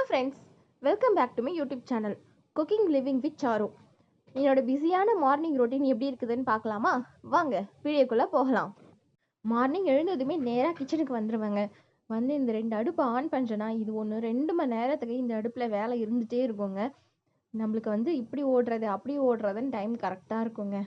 Hello friends, welcome back to my YouTube channel cooking living with Charu. என்னோட பிஸியான morning routine எப்படி இருக்குதுன்னு பார்க்கலாமா? வாங்க வீடியோக்குள்ளே போகலாம். மார்னிங் எழுந்ததுமே நேராக கிச்சனுக்கு வந்துடுவேங்க. வந்து இந்த 2 அடுப்பை ஆன் பண்ணுறேன்னா இது ஒன்று 2 மணி நேரத்துக்கு இந்த அடுப்பில் வேலை இருந்துகிட்டே இருக்குங்க. நம்மளுக்கு வந்து இப்படி ஓடுறது அப்படி ஓடுறதுன்னு டைம் கரெக்டாக இருக்குங்க.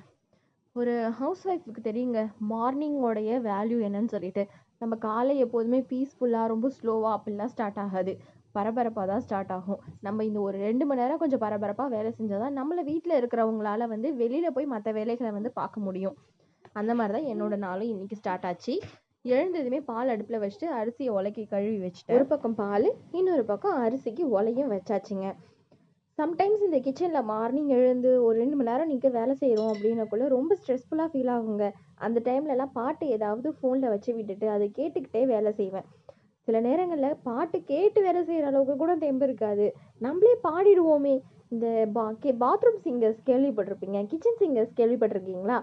ஒரு ஹவுஸ் ஒய்ஃபுக்கு தெரியுங்க மார்னிங்கோடைய வேல்யூ என்னன்னு சொல்லிட்டு. நம்ம காலை எப்போதுமே பீஸ்ஃபுல்லாக ரொம்ப ஸ்லோவாக அப்படிலாம் ஸ்டார்ட் ஆகாது, பரபரப்பாக தான் ஸ்டார்ட் ஆகும். நம்ம இந்த ஒரு 2 மணி நேரம் கொஞ்சம் பரபரப்பாக வேலை செஞ்சால் தான் நம்மளை வீட்டில் இருக்கிறவங்களால வந்து வெளியில் போய் மற்ற வேலைகளை வந்து பார்க்க முடியும். அந்த மாதிரி தான் என்னோட நாளும் இன்னைக்கு ஸ்டார்ட் ஆச்சு. எழுந்ததுமே பால் அடுப்பில் வச்சுட்டு அரிசியை உலக்கி கழுவி வச்சுட்டு ஒரு பக்கம் பால், இன்னொரு பக்கம் அரிசிக்கு உலையும் வச்சாச்சுங்க. சம்டைம்ஸ் இந்த கிச்சனில் மார்னிங் எழுந்து ஒரு 2 மணி நேரம் நிற்க வேலை செய்கிறோம் அப்படின்னக்குள்ள ரொம்ப ஸ்ட்ரெஸ்ஃபுல்லாக ஃபீல் ஆகுங்க. அந்த டைம்லலாம் பாட்டு ஏதாவது ஃபோனில் வச்சு விட்டுட்டு அதை கேட்டுக்கிட்டே வேலை செய்வேன். சில நேரங்களில் பாட்டு கேட்டு வேலை செய்கிற அளவுக்கு கூட தெம்பு இருக்காது, நம்மளே பாடிடுவோமே. இந்த பாத்ரூம் சிங்கர்ஸ் கேள்விப்பட்டிருப்பீங்க, கிச்சன் சிங்கர்ஸ் கேள்விப்பட்டிருக்கீங்களா?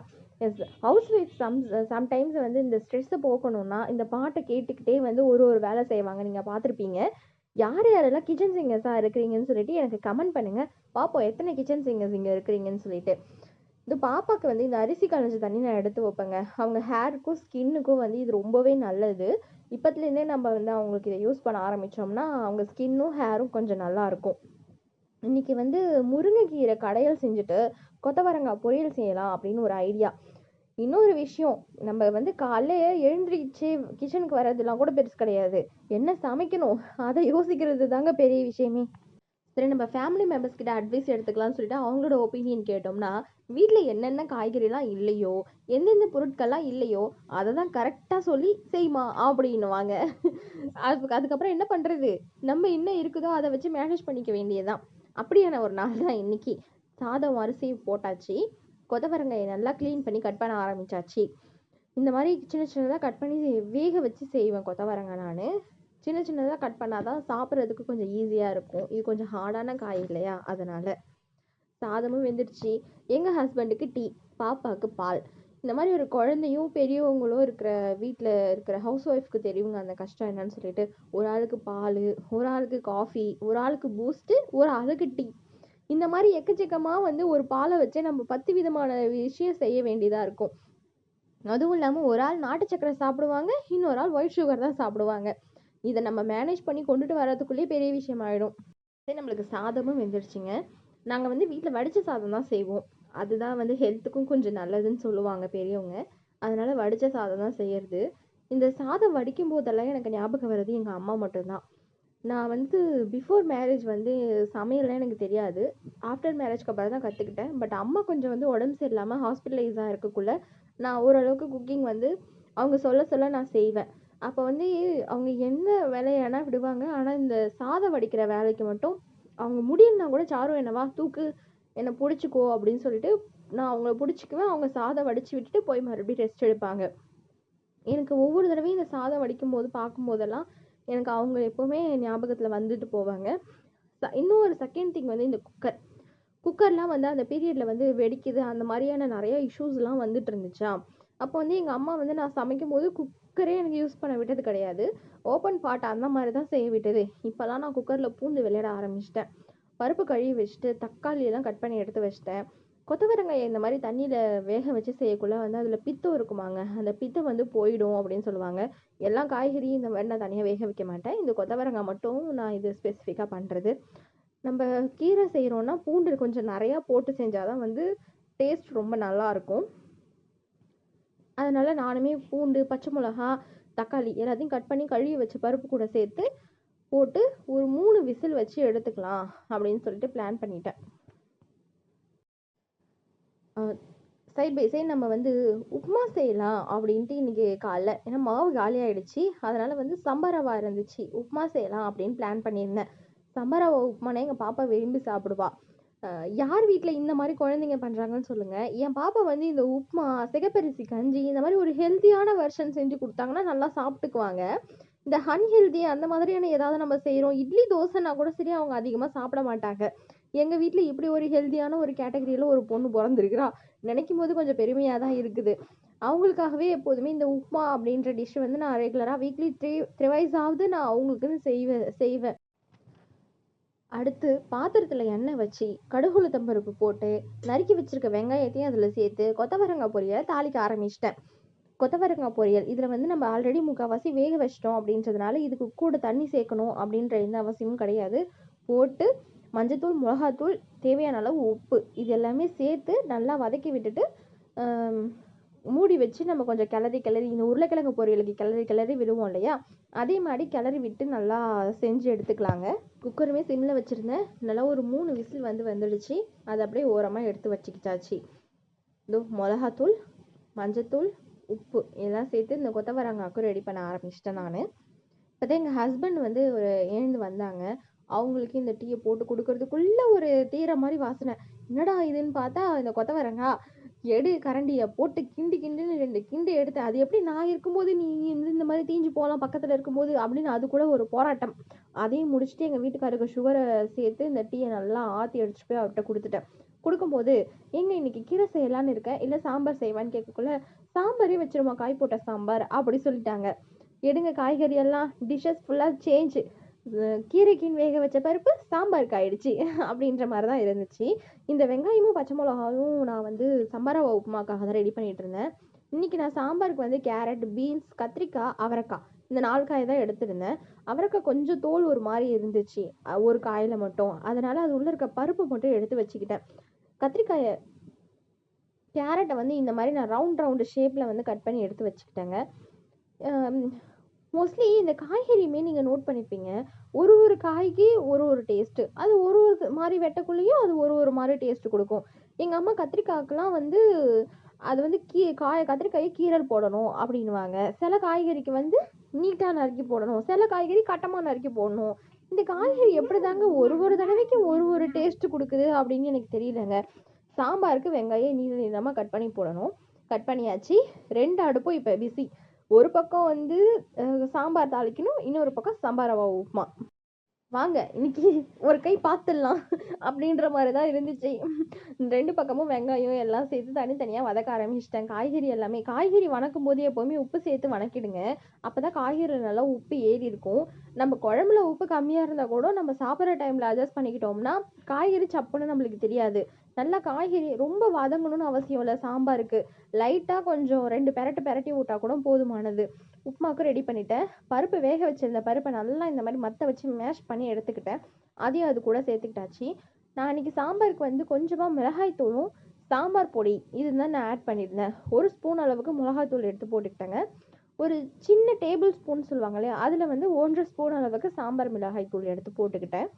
எஸ், ஹவுஸ் ஒய்ஃப் சம்டைம்ஸ் வந்து இந்த ஸ்ட்ரெஸ்ஸை போக்கணும்னா இந்த பாட்டை கேட்டுக்கிட்டே வந்து ஒரு வேலை செய்வாங்க. நீங்கள் பார்த்துருப்பீங்க. யார் யாரெல்லாம் கிச்சன் சிங்கர்ஸாக இருக்கிறீங்கன்னு சொல்லிட்டு எனக்கு கமெண்ட் பண்ணுங்கள் பார்ப்போம், எத்தனை கிச்சன் சிங்கர்ஸ் இங்கே இருக்கிறீங்கன்னு சொல்லிட்டு. இந்த பாப்பாவுக்கு வந்து இந்த அரிசி களைஞ்ச தண்ணி நான் எடுத்து வைப்பேங்க. அவங்க ஹேருக்கும் ஸ்கின்னுக்கும் வந்து இது ரொம்பவே நல்லது. இப்போத்துலேருந்தே நம்ம வந்து அவங்களுக்கு இதை யூஸ் பண்ண ஆரம்பித்தோம்னா அவங்க ஸ்கின்னும் ஹேரும் கொஞ்சம் நல்லாயிருக்கும். இன்றைக்கி வந்து முருங்கைக்கீரை கடையல் செஞ்சுட்டு கொத்தவரங்காய் பொரியல் செய்யலாம் அப்படின்னு ஒரு ஐடியா. இன்னொரு விஷயம், நம்ம வந்து காலைல எழுந்திரிச்சு கிச்சனுக்கு வர்றதுலாம் கூட பெருசு கிடையாது, என்ன சமைக்கணும் அதை யோசிக்கிறது தாங்க பெரிய விஷயமே. சரி, நம்ம ஃபேமிலி மெம்பர்ஸ் கிட்ட அட்வைஸ் எடுத்துக்கலாம்னு சொல்லிட்டு அவங்களோட ஒப்பீனியன் கேட்டோம்னா, வீட்டில் என்னென்ன காய்கறிலாம் இல்லையோ, எந்தெந்த பொருட்கள்லாம் இல்லையோ அதை தான் கரெக்டாக சொல்லி செய்யுமா அப்படின்னுவாங்க. அதுக்கப்புறம் என்ன பண்ணுறது, நம்ம என்ன இருக்குதோ அதை வச்சு மேனேஜ் பண்ணிக்க வேண்டியதுதான். அப்படியான ஒரு நாள் தான் இன்னைக்கு. சாதம் அரிசி போட்டாச்சு, கொத்தவரங்காயை நல்லா க்ளீன் பண்ணி கட் பண்ண ஆரம்பிச்சாச்சு. இந்த மாதிரி சின்ன சின்னதாக கட் பண்ணி வேக வச்சு செய்வேன் கொத்தவரங்காய். நான் சின்ன சின்னதாக கட் பண்ணாதான் சாப்பிட்றதுக்கு கொஞ்சம் ஈஸியாக இருக்கும். இது கொஞ்சம் ஹார்டான காய் இல்லையா, அதனால். சாதமும் வெந்துடுச்சு. எங்கள் ஹஸ்பண்டுக்கு டீ, பாப்பாவுக்கு பால். இந்த மாதிரி ஒரு குழந்தையும் பெரியவங்களும் இருக்கிற வீட்டில் இருக்கிற ஹவுஸ் ஒய்ஃப்க்கு தெரியுங்க அந்த கஷ்டம் என்னன்னு சொல்லிட்டு. ஒரு ஆளுக்கு பால், ஒரு ஆளுக்கு காஃபி, ஒரு ஆளுக்கு பூஸ்ட்டு, ஒரு ஆளுக்கு டீ. இந்த மாதிரி எக்கச்சக்கமாக வந்து ஒரு பாலை வச்சே நம்ம 10 விதமான விஷயம் செய்ய வேண்டியதாக இருக்கும். அதுவும் இல்லாமல் ஒரு ஆள் நாட்டு சக்கரை சாப்பிடுவாங்க, இன்னொரு ஆள் ஒயிட் சுகர் தான் சாப்பிடுவாங்க. இதை நம்ம மேனேஜ் பண்ணி கொண்டுட்டு வர்றதுக்குள்ளேயே பெரிய விஷயம் ஆகிடும். சரி, நம்மளுக்கு சாதமும் வெந்துருச்சுங்க. நாங்கள் வந்து வீட்டில் வடித்த சாதம் தான் செய்வோம். அதுதான் வந்து ஹெல்த்துக்கும் கொஞ்சம் நல்லதுன்னு சொல்லுவாங்க பெரியவங்க. அதனால வடித்த சாதம் தான் செய்யறது. இந்த சாதம் வடிக்கும் போதெல்லாம் எனக்கு ஞாபகம் வர்றது எங்கள் அம்மா மட்டும்தான். நான் வந்து பிஃபோர் மேரேஜ் வந்து சமையல்லாம் எனக்கு தெரியாது. ஆஃப்டர் மேரேஜ்க்கு அப்புறம் தான் கற்றுக்கிட்டேன். பட் அம்மா கொஞ்சம் வந்து உடம்பு சரியில்லாமல் ஹாஸ்பிட்டலைஸாக இருக்கக்குள்ள நான் ஓரளவுக்கு குக்கிங் வந்து அவங்க சொல்ல நான் செய்வேன். அப்போ வந்து அவங்க என்ன வேலையானா விடுவாங்க, ஆனால் இந்த சாதம் வடிக்கிற வேலைக்கு மட்டும் அவங்க முடியலனா கூட சாரு என்னவா தூக்கு, என்னை பிடிச்சிக்கோ அப்படின்னு சொல்லிட்டு நான் அவங்கள பிடிச்சிக்குவேன். அவங்க சாதம் வடித்து விட்டுட்டு போய் மறுபடியும் ரெஸ்ட் எடுப்பாங்க. எனக்கு ஒவ்வொரு தடவையும் இந்த சாதம் வடிக்கும் போது பார்க்கும்போதெல்லாம் எனக்கு அவங்க எப்போவுமே ஞாபகத்தில் வந்துட்டு போவாங்க. இன்னொரு செகண்ட் திங் வந்து இந்த குக்கர்லாம் வந்து அந்த பீரியடில் வந்து வெடிக்குது, அந்த மாதிரியான நிறைய இஷ்யூஸ்லாம் வந்துட்டு இருந்துச்சா. அப்போ வந்து எங்கள் அம்மா வந்து நான் சமைக்கும் போது குக்கரே எனக்கு யூஸ் பண்ண விட்டது கிடையாது, ஓப்பன் பாட் அந்த மாதிரி தான் செய்ய விட்டது. இப்போலாம் நான் குக்கரில் பூந்து விளையாட ஆரம்பிச்சிட்டேன். பருப்பு கழுவி வச்சுட்டு தக்காளியெல்லாம் கட் பண்ணி எடுத்து வச்சிட்டேன். கொத்தவரங்காயை இந்த மாதிரி தண்ணியில் வேக வச்சு செய்யக்குள்ள வந்து அதில் பித்தம் இருக்குமாங்க, அந்த பித்தம் வந்து போயிடும் அப்படின்னு சொல்லுவாங்க. எல்லா காய்கறியும் இந்த மாதிரி நான் தனியாக வேக வைக்க மாட்டேன். இந்த கொத்தவரங்காய் மட்டும் நான் இது ஸ்பெசிஃபிக்காக பண்ணுறது. நம்ம கீரை செய்கிறோன்னா பூண்டு கொஞ்சம் நிறையா போட்டு செஞ்சால் தான் வந்து டேஸ்ட் ரொம்ப நல்லாயிருக்கும். அதனால் நானுமே பூண்டு, பச்சை மிளகா, தக்காளி எல்லாத்தையும் கட் பண்ணி கழுவி வச்சு பருப்பு கூட சேர்த்து போட்டு ஒரு 3 விசில் வச்சு எடுத்துக்கலாம் அப்படின்னு சொல்லிட்டு பிளான் பண்ணிட்டேன். சைட் பை சைட் நம்ம வந்து உப்புமா செய்யலாம் அப்படின்ட்டு இன்றைக்கி காலைல, ஏன்னா மாவு காலி ஆகிடுச்சு, அதனால் வந்து சம்பா ரவா இருந்துச்சு, உப்புமா செய்யலாம் அப்படின்னு பிளான் பண்ணியிருந்தேன். சம்பா ரவா உப்புமானா எங்கள் பாப்பா விரும்பி சாப்பிடுவா. யார் வீட்டில் இந்த மாதிரி குழந்தைங்க பண்ணுறாங்கன்னு சொல்லுங்கள். என் பாப்பா வந்து இந்த உப்புமா, சிகப்பரிசி கஞ்சி இந்த மாதிரி ஒரு ஹெல்த்தியான வெர்ஷன் செஞ்சு கொடுத்தாங்கன்னா நல்லா சாப்பிட்டுக்குவாங்க. இந்த அன்ஹெல்தி அந்த மாதிரியான ஏதாவது நம்ம செய்கிறோம், இட்லி தோசைனா கூட சரி அவங்க அதிகமாக சாப்பிட மாட்டாங்க. எங்கள் வீட்டில் இப்படி ஒரு ஹெல்த்தியான ஒரு கேட்டகரியில் ஒரு பொண்ணு பிறந்திருக்கிறா, நினைக்கும் போது கொஞ்சம் பெருமையாக தான் இருக்குது. அவங்களுக்காகவே எப்போதுமே இந்த உப்புமா அப்படின்ற டிஷ் வந்து நான் ரெகுலராக வீக்லி த்ரிவைஸ் ஆகுது நான் அவங்களுக்குன்னு செய்வேன். அடுத்து பாத்திரத்தில் எண்ணெய் வச்சு கடுகு உளுத்தம் பருப்பு போட்டு நறுக்கி வச்சிருக்க வெங்காயத்தையும் அதில் சேர்த்து கொத்தவரங்காய் பொரியலை தாளிக்க ஆரம்பிச்சிட்டேன். கொத்தவரங்காய் பொரியல் இதில் வந்து நம்ம ஆல்ரெடி முக்கால்வாசி வேக வச்சிட்டோம் அப்படின்றதுனால இதுக்கு கூட தண்ணி சேர்க்கணும் அப்படின்ற எந்த அவசியமும் கிடையாது. போட்டு மஞ்சத்தூள், மிளகாத்தூள், தேவையான அளவு உப்பு இது எல்லாமே சேர்த்து நல்லா வதக்கி விட்டுட்டு மூடி வச்சு நம்ம கொஞ்சம் கிளறி இந்த உருளைக்கிழங்கு பொரியலுக்கு கிளறி விடுவோம் இல்லையா, அதே மாதிரி கிளறி விட்டு நல்லா செஞ்சு எடுத்துக்கலாங்க. குக்கருமே சிம்மில் வச்சுருந்தேன். நல்லா ஒரு 3 விசில் வந்துடுச்சு. அதை அப்படியே ஓரமாக எடுத்து வச்சுக்கிட்டாச்சு. இதோ மிளகாத்தூள், மஞ்சத்தூள், உப்பு எல்லாம் சேர்த்து இந்த கொத்தவரங்காய்க்கும் ரெடி பண்ண ஆரம்பிச்சிட்டேன் நான். இப்போதான் எங்கள் ஹஸ்பண்ட் வந்து எழுந்து வந்தாங்க. அவங்களுக்கு இந்த டீயை போட்டு கொடுக்கறதுக்குள்ளே ஒரு தீர மாதிரி வாசனை. என்னடா இதுன்னு பார்த்தா இந்த கொத்தவரங்காய் எடு கரண்டியை போட்டு கிண்டுன்னு 2 கிண்டு எடுத்தேன். அது எப்படி நான் இருக்கும்போது நீ இந்த மாதிரி தீஞ்சு போகலாம் பக்கத்தில் இருக்கும்போது அப்படின்னு அது கூட ஒரு போராட்டம். அதையும் முடிச்சுட்டு எங்கள் வீட்டுக்காருக்கு சுகரை சேர்த்து இந்த டீயை நல்லா ஆற்றி அடிச்சுட்டு போய் அவர்கிட்ட கொடுத்துட்டேன். கொடுக்கும்போது இன்னைக்கு கீரை செய்யலான்னு இருக்கேன், இல்லை சாம்பார் செய்வான்னு கேட்கக்குள்ள சாம்பாரே வச்சிருமா, காய் போட்ட சாம்பார் அப்படி சொல்லிட்டாங்க. எடுங்க காய்கறி எல்லாம், டிஷ்ஷஸ் ஃபுல்லாக சேஞ்சு. கீரைக்கின்னு வேக வச்ச பருப்பு சாம்பாருக்கு ஆயிடுச்சு அப்படின்ற மாதிரி தான் இருந்துச்சு. இந்த வெங்காயமும் பச்சை மிளகாவும் நான் வந்து சம்பரவா உப்புமாக்காக தான் ரெடி பண்ணிட்டு இருந்தேன். இன்னைக்கு நான் சாம்பாருக்கு வந்து கேரட், பீன்ஸ், கத்திரிக்காய், அவரைக்காய் இந்த 4 காய் தான் எடுத்துருந்தேன். அவரைக்காய் கொஞ்சம் தோல் ஒரு மாதிரி இருந்துச்சு ஒரு காயில் மட்டும், அதனால அது உள்ள இருக்க பருப்பு மட்டும் எடுத்து வச்சுக்கிட்டேன். கத்திரிக்காயை, கேரட்டை வந்து இந்த மாதிரி நான் ரவுண்டு ஷேப்பில் வந்து கட் பண்ணி எடுத்து வச்சுக்கிட்டேங்க. மோஸ்ட்லி இந்த காய்கறியுமே நீங்கள் நோட் பண்ணியிருப்பீங்க, ஒரு காய்க்கு ஒரு டேஸ்ட்டு. அது ஒரு மாதிரி வெட்டக்குள்ளேயும் அது ஒரு மாதிரி டேஸ்ட்டு கொடுக்கும். எங்கள் அம்மா கத்திரிக்காய்க்கெலாம் வந்து அது வந்து கத்திரிக்காயை கீரல் போடணும் அப்படின்வாங்க. சில காய்கறிக்கு வந்து நீட்டாக நறுக்கி போடணும், சில காய்கறி கட்டமாக நறுக்கி போடணும். இந்த காய்கறி எப்படி தாங்க ஒரு தடவைக்கு ஒரு டேஸ்ட்டு கொடுக்குது அப்படின்னு எனக்கு தெரியலங்க. சாம்பாருக்கு வெங்காயம் நீளமாக கட் பண்ணி போடணும். கட் பண்ணியாச்சு. 2 அடுப்பும் இப்போ பிஸி. ஒரு பக்கம் வந்து சாம்பார் தாளிக்கணும், இன்னொரு பக்கம் சாம்பார் ரவா உப்புமா. வாங்க இன்னைக்கு ஒரு கை பார்த்துடலாம் அப்படின்ற மாதிரி தான் இருந்துச்சு. 2 பக்கமும் வெங்காயம் எல்லாம் சேர்த்து தனித்தனியாக வதக்க ஆரம்பிச்சிட்டேன். காய்கறி வணக்கும் போது எப்போவுமே உப்பு சேர்த்து வணக்கிடுங்க. அப்போ தான் காய்கறி நல்லா உப்பு ஏறி இருக்கும். நம்ம குழம்புல உப்பு கம்மியாக இருந்தால் கூட நம்ம சாப்பிட்ற டைமில் அட்ஜஸ்ட் பண்ணிக்கிட்டோம்னா காய்கறி சப்புன்னு நம்மளுக்கு தெரியாது. நல்லா காய்கறி ரொம்ப வதங்கணும்னு அவசியம் இல்லை. சாம்பாருக்கு லைட்டாக கொஞ்சம் 2 பெரட்டி விட்டால் கூட போதுமானது. உப்புமாவுக்கு ரெடி பண்ணிட்டேன். பருப்பு வேக வச்சிருந்த பருப்பை நல்லா இந்த மாதிரி மற்ற வச்சு மேஷ் பண்ணி எடுத்துக்கிட்டேன். அதையும் அது கூட சேர்த்துக்கிட்டாச்சு. நான் இன்னைக்கு சாம்பாருக்கு வந்து கொஞ்சமாக மிளகாய் தூளும் சாம்பார் பொடி இதுதான் நான் ஆட் பண்ணியிருந்தேன். 1 ஸ்பூன் அளவுக்கு மிளகாய் தூள் எடுத்து போட்டுக்கிட்டேங்க. ஒரு சின்ன டேபிள் ஸ்பூன் சொல்லுவாங்க இல்லையா, அதில் வந்து 1.5 ஸ்பூன் அளவுக்கு சாம்பார் மிளகாய் தூள் எடுத்து போட்டுக்கிட்டேன்.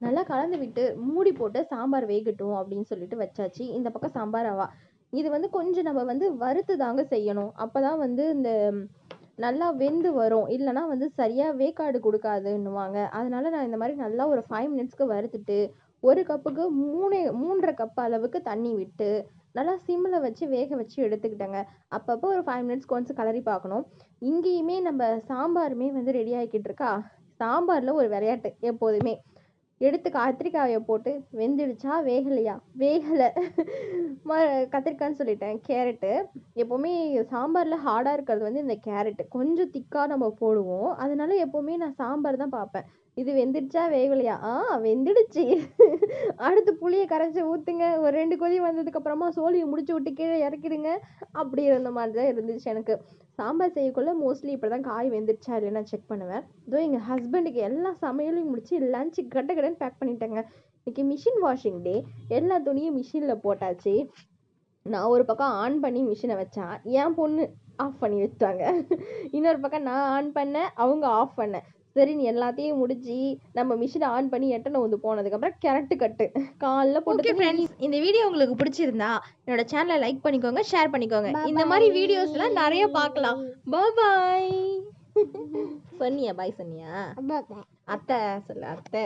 நல்லா கலந்து விட்டு மூடி போட்டு சாம்பார் வேகட்டும் அப்படின்னு சொல்லிட்டு வச்சாச்சு. இந்த பக்கம் சாம்பார் ரவா இது வந்து கொஞ்சம் நம்ம வந்து வறுத்து தாங்க செய்யணும். அப்போ தான் வந்து இந்த நல்லா வெந்து வரும், இல்லைனா வந்து சரியாக வேக்காடு கொடுக்காதுன்னுவாங்க. அதனால நான் இந்த மாதிரி நல்லா ஒரு 5 மினிட்ஸ்க்கு வறுத்துட்டு 1 கப்புக்கு 3.5 கப் அளவுக்கு தண்ணி விட்டு நல்லா சிம்மில் வச்சு வேக வச்சு எடுத்துக்கிட்டேங்க. அப்பப்போ ஒரு 5 மினிட்ஸ்க்கு ஒன்ஸ் கலரி பார்க்கணும். இங்கேயுமே நம்ம சாம்பாருமே வந்து ரெடி ஆகிக்கிட்டு இருக்கா. சாம்பாரில் ஒரு விளையாட்டு எப்போதுமே, எடுத்து கத்திரிக்காயை போட்டு வெந்துடுச்சா வேகலையா, வேகலை கத்திரிக்காய்ன்னு சொல்லிட்டேன், கேரட்டு. எப்போவுமே சாம்பாரில் ஹார்டாக இருக்கிறது வந்து இந்த கேரட்டு கொஞ்சம் திக்காக நம்ம போடுவோம். அதனால எப்போவுமே நான் சாம்பார் தான் பார்ப்பேன். இது வெந்துடுச்சா வேகலையா, வெந்துடுச்சு அடுத்து புளியை கரைச்சி ஊற்றுங்க, ஒரு 2 கொதி வந்ததுக்கப்புறமா சோழியை முடிச்சு விட்டு கீழே இறக்கிடுங்க. அப்படி இருந்த மாதிரி தான் இருந்துச்சு எனக்கு. சாம்பார் செய்யக்குள்ள மோஸ்ட்லி இப்படி தான் காய் வெந்துடுச்சா இல்லைன்னா செக் பண்ணுவேன். இதோ எங்கள் ஹஸ்பண்டுக்கு எல்லா சமையலையும் முடிச்சு லஞ்சு கடன்னு பேக் பண்ணிட்டேங்க. இன்னைக்கு மிஷின் வாஷிங் டே. எல்லா துணியும் மிஷினில் போட்டாச்சு. நான் ஒரு பக்கம் ஆன் பண்ணி மிஷினை வச்சேன், என் பொண்ணு ஆஃப் பண்ணி வச்சிட்டாங்க. இன்னொரு பக்கம் நான் ஆன் பண்ணேன், அவங்க ஆஃப் பண்ணேன். சரி நீ எல்லாத்தையும் முடிச்சு நம்ம மிஷினை ஆன் பண்ணி எட்டனை வந்து போனதுக்கப்புறம் கரெக்ட் கட்டு காலைல போட்டு. ஃப்ரெண்ட்ஸ், இந்த வீடியோ உங்களுக்கு பிடிச்சிருந்தா என்னோட சேனலை லைக் பண்ணிக்கோங்க, ஷேர் பண்ணிக்கோங்க. இந்த மாதிரி வீடியோஸ்லாம் நிறைய பார்க்கலாம். பாய். சொன்னியா பாய்? சொன்னியா? அத்தை சொல்ல அத்தை.